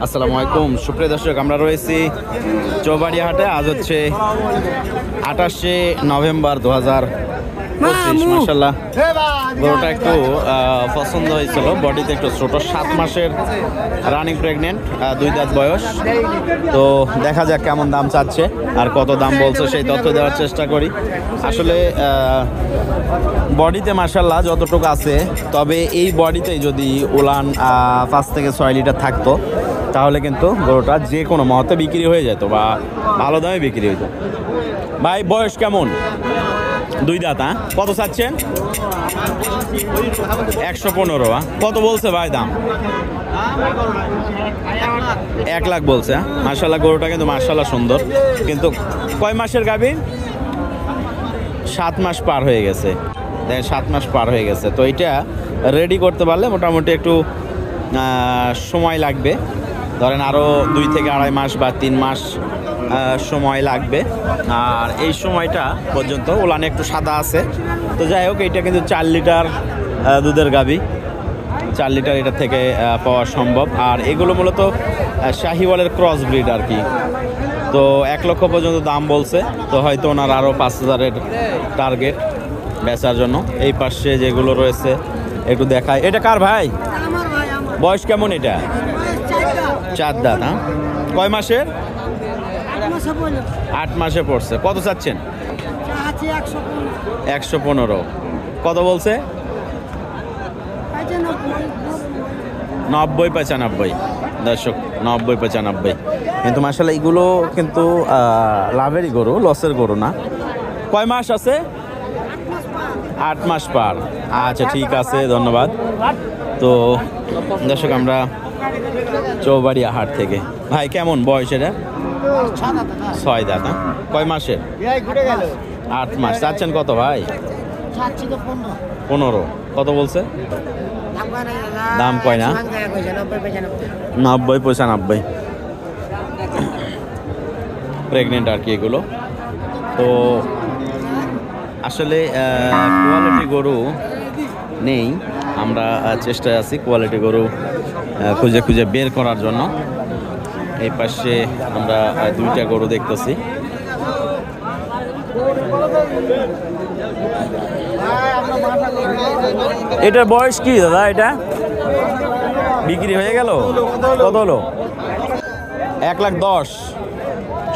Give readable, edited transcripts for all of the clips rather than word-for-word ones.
আসসালামু আলাইকুম সুপ্রিয় দর্শক, আমরা রয়েছি চৌবাড়িয়া হাটে। আজ হচ্ছে 28শে নভেম্বর 2025। মাশাআল্লাহ, গরুটা একটু পছন্দ হয়েছিল, বডিতে একটু ছোট, 7 মাসের রানিং প্রেগনেন্ট, 2 দাঁত বয়স। তো দেখা যাক কেমন দাম চাচ্ছে আর কত দাম বলছে, সেই তথ্য দেওয়ার চেষ্টা করি। আসলে বডিতে মাশাআল্লাহ যতটুকু আছে, তবে এই বডিতেই যদি উলান 5 থেকে 6 লিটার থাকতো তাহলে কিন্তু গরুটা যে কোনো মুহূর্তে বিক্রি হয়ে যেত বা ভালো দামে বিক্রি হয়ে যেত। ভাই বয়স কেমন? 2 দাঁত। কত চাচ্ছেন? 115। কত বলছে ভাই দাম? 1 লাখ বলছে। মাশাআল্লাহ, গরুটা কিন্তু মাশাআল্লাহ সুন্দর। কিন্তু কয় মাসের গাভী? 7 মাস পার হয়ে গেছে। দেখেন, 7 মাস পার হয়ে গেছে। তো এটা রেডি করতে পারলে মোটামুটি একটু সময় লাগবে, ধরেন আরও 2 থেকে আড়াই মাস বা 3 মাস সময় লাগবে। আর এই সময়টা পর্যন্ত ওলানে একটু সাদা আছে। তো যাই হোক, এইটা কিন্তু 4 লিটার দুধের গাভী, 4 লিটার এটা থেকে পাওয়া সম্ভব। আর এগুলো মূলত শাহিওয়ালের ক্রস ব্রিড আর কি। তো 1 লক্ষ পর্যন্ত দাম বলছে। তো হয়তো ওনার আরও 5,000-এর টার্গেট বেচার জন্য। এই পাশে যেগুলো রয়েছে একটু দেখায়। এটা কার ভাই? বয়স কেমন এটা? 4 দাঁত। কয় মাসের? 8 মাসে পড়ছে। কত চাচ্ছেন? 115। কত বলছে? 90-95। দর্শক, 90-95। কিন্তু মাশাআল্লাহ এগুলো কিন্তু লাভেরই গরু, লসের গরু না। কয় মাস আছে? 8 মাস পার। আচ্ছা, ঠিক আছে, ধন্যবাদ। তো দর্শক, আমরা চৌবাড়িয়া হাট থেকে। ভাই কেমন বয়স এটা? 6 দাঁত। কয় মাসের? 8 মাস। চাচ্ছেন কত ভাই? 15। কত বলছে? দাম কয় না? 90-95। প্রেগনেন্ট আর কি এগুলো। তো আসলে কোয়ালিটি গরু নেই, আমরা চেষ্টায় আছি কোয়ালিটি গরু খুঁজে খুঁজে বের করার জন্য। এই পাশে আমরা 2টা গরু দেখতেছি। এটার বয়স কি দাদা? এটা বিক্রি হয়ে গেল? কত হলো? 1,10,000।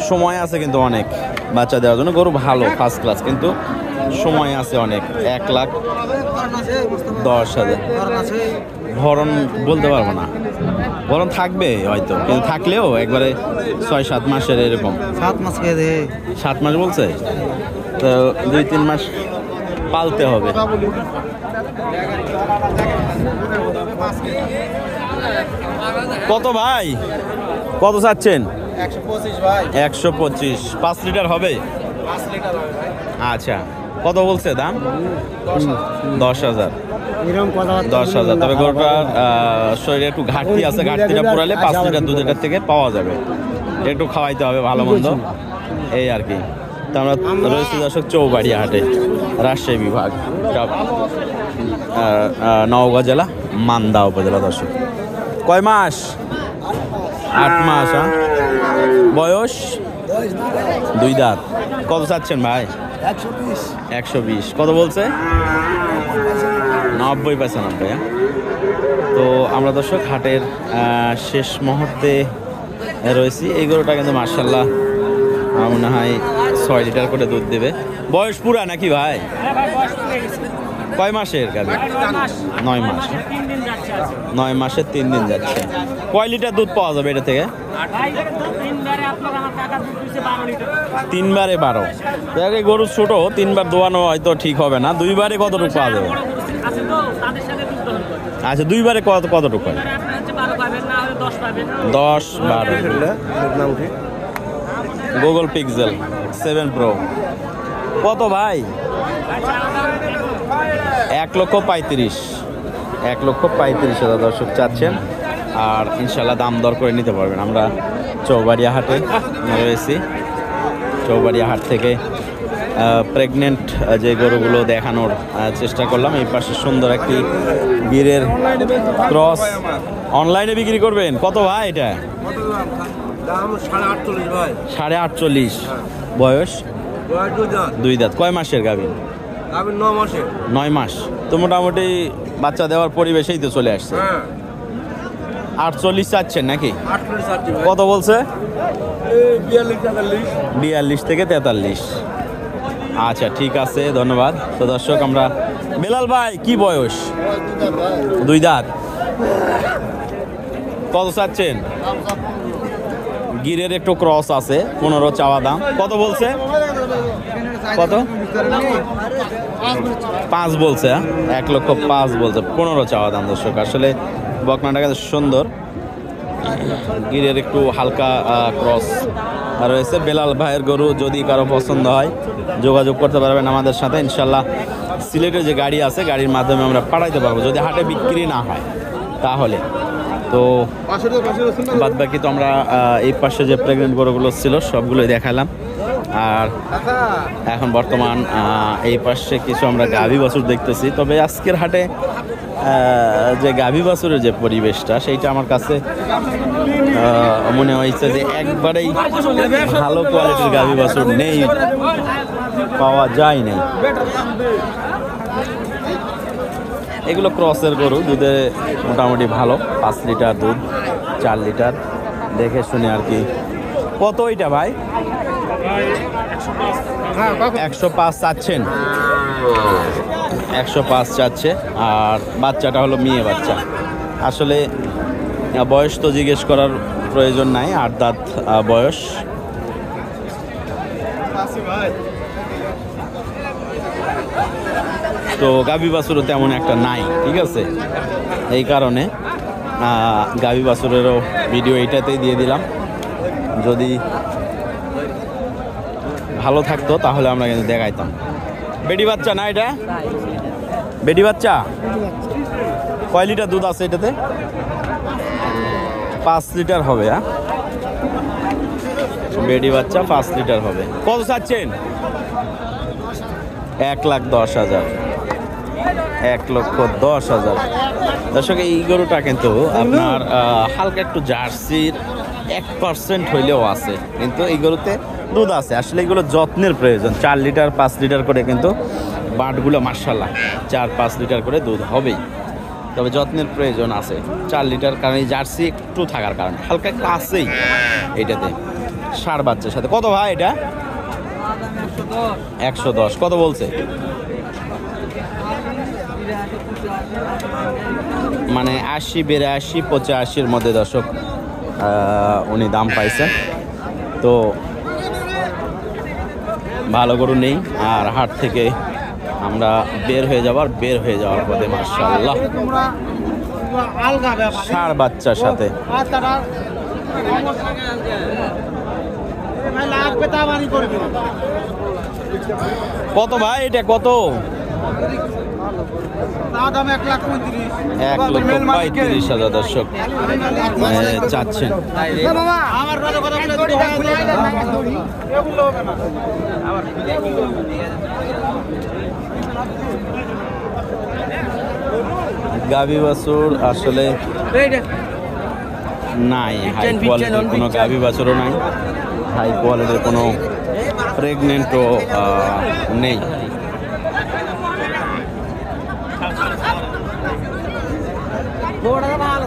সময় আছে কিন্তু অনেক বাচ্চা দেওয়ার জন্য। গরু ভালো, ফার্স্ট ক্লাস, কিন্তু সময় আছে অনেক। 1,10,000। ভরণ বলতে পারবো না, ভরণ থাকবে হয়তো, কিন্তু থাকলেও একবারে 6-7 মাসের এরকম। 7 মাস বলছে, তো 2-3 মাস পালতে হবে। কত ভাই? কত চাচ্ছেন? 125 ভাই। 125। 5 লিটার হবে? 5 লিটার হবে ভাই। আচ্ছা, কত বলছে দাম? 10,000। এরকম কথা 10,000। তবে গরুটার শরীরে একটু ঘাটতি আছে, ঘাটতিটা পুরালে 5 লিটার দুধ এটার থেকে পাওয়া যাবে। একটু খাওয়াইতে হবে ভালো মন্দ, এই আর কি। তো আমরা রয়েছি দর্শক চৌবাড়িয়া হাটে, রাজশাহী বিভাগ, নওগাঁ জেলা, মান্দা উপজেলা। দর্শক, কয় মাস? 8 মাস। বয়স? 2 দাঁত। কত চাচ্ছেন ভাই? 120। কত বলছে? 90-95। তো আমরা দর্শক হাটের শেষ মুহূর্তে রয়েছি। এই গরুটা কিন্তু মাশাআল্লাহ মনে হয় 6 লিটার করে দুধ দেবে। বয়স পুরা নাকি ভাই? কয় মাসের গাভী? 9 মাস। 9 মাসের 3 দিন যাচ্ছে। কয় লিটার দুধ পাওয়া যাবে এটা থেকে? 3 বারে 12। দেখ, গরু ছোট, 3 বার দোয়ানো হয়তো ঠিক হবে না। 2 বারে কতটুকু পাওয়া যাবে? আচ্ছা, 2 বারে কতটুকু? 10-12। Google pixel 7 pro. কত ভাই? 1,35,000। 1,35,000 দর্শক চাচ্ছেন। আর ইনশাল্লাহ দাম দর করে নিতে পারবেন। আমরা চৌবাড়িয়া হাটে রয়েছি। চৌবাড়িয়া হাট থেকে প্রেগনেন্ট যে গরুগুলো দেখানোর চেষ্টা করলাম। এই পাশে সুন্দর একটি গিরের ক্রস অনলাইনে বিক্রি করবেন। কত ভাই এটা? দাম 48 ভাই। 48.5 বয়স, 2 দাঁত। কয় মাসের গাভীর? আমি 9 মাসে। 9 মাস। তো মোটামুটি বাচ্চা দেওয়ার পরিবেশেই তো চলে আসছে। হ্যাঁ 48 চাচ্ছেন নাকি? 48 ভাই। কত বলছে? এই 42 42 থেকে 43। আচ্ছা ঠিক আছে, ধন্যবাদ। তো দর্শক আমরা বেলাল ভাই কি বয়স? 2 দাঁত। কত চাচ্ছেন? গিরের একটু ক্রস আছে, 15 চাওয়া দাম। কত বলছে? কত? 5 বলছে। 1,05,000 বলছে, 15 চাওয়া দাম। দর্শক আসলে বকনাটা কিন্তু সুন্দর, গিরের একটু হালকা ক্রস রয়েছে। বেলাল ভাইয়ের গরু যদি কারো পছন্দ হয় যোগাযোগ করতে পারবেন আমাদের সাথে। ইনশাল্লাহ সিলেটের যে গাড়ি আছে গাড়ির মাধ্যমে আমরা পাঠাইতে পারবো, যদি হাটে বিক্রি না হয় তাহলে। তো বাদ বাকি তো আমরা এই পাশে যে প্রেগনেন্ট গরুগুলো ছিল সবগুলোই দেখালাম। আর এখন বর্তমান এই পাশে কিছু আমরা গাভী বাছুর দেখতেছি। তবে আজকের হাটে যে গাভী বাছুরের যে পরিবেশটা সেইটা আমার কাছে মনে হয়েছে যে একবারেই ভালো কোয়ালিটির গাভী বাছুর নেই, পাওয়া যায় নাই। এগুলো ক্রসের গরু, দুধে মোটামুটি ভালো, 5 লিটার দুধ, 4 লিটার দেখে শুনে আর কি। কত এটা ভাই? 105 চাচ্ছেন? 105 চাচ্ছে। আর বাচ্চাটা হলো মেয়ে বাচ্চা। আসলে বয়স তো জিজ্ঞেস করার প্রয়োজন নাই, 8 দাঁত বয়স। তো গাভী বাছুরও তেমন একটা নাই, ঠিক আছে। এই কারণে গাভী বাছুরেরও ভিডিও এইটাতেই দিয়ে দিলাম। যদি ভালো থাকতো তাহলে আমরা কিন্তু দেখাইতাম। বেটি বাচ্চা না এটা? বেটি বাচ্চা। কয় লিটার দুধ আছে এটাতে? 5 লিটার হবে। হ্যাঁ, বেটি বাচ্চা 5 লিটার হবে। কত চাচ্ছেন? 1,10,000। 1,10,000। দর্শক এই গরুটা কিন্তু আপনার হালকা একটু জার্সির 1% হইলেও আছে, কিন্তু এই গরুতে দুধ আছে। আসলে এগুলো যত্নের প্রয়োজন। 4 লিটার 5 লিটার করে কিন্তু বাঁটগুলো মাশাআল্লাহ 4-5 লিটার করে দুধ হবেই। তবে যত্নের প্রয়োজন আছে 4 লিটার, কারণ এই জার্সি একটু থাকার কারণে হালকা একটু আছেই এইটাতে। ষাঁড় বাচ্চার সাথে। কত ভাই এটা? 110। কত বলছে? মানে 80, 82, 85-র মধ্যে দর্শক উনি দাম পাইছেন। তো ভালো গরু নেই। আর হাট থেকে আমরা বের হয়ে যাওয়ার পথে মাশাআল্লাহ ষাঁড় বাচ্চার সাথে। কত ভাই এটা? কত? 1,35,000 দর্শক চাচ্ছেন। গাভী বাছুর আসলে নাই, হাই কোয়ালিটির কোনো গাভী বাছুরও নাই, হাই কোয়ালিটির কোনো প্রেগনেন্টও নেই। ভালো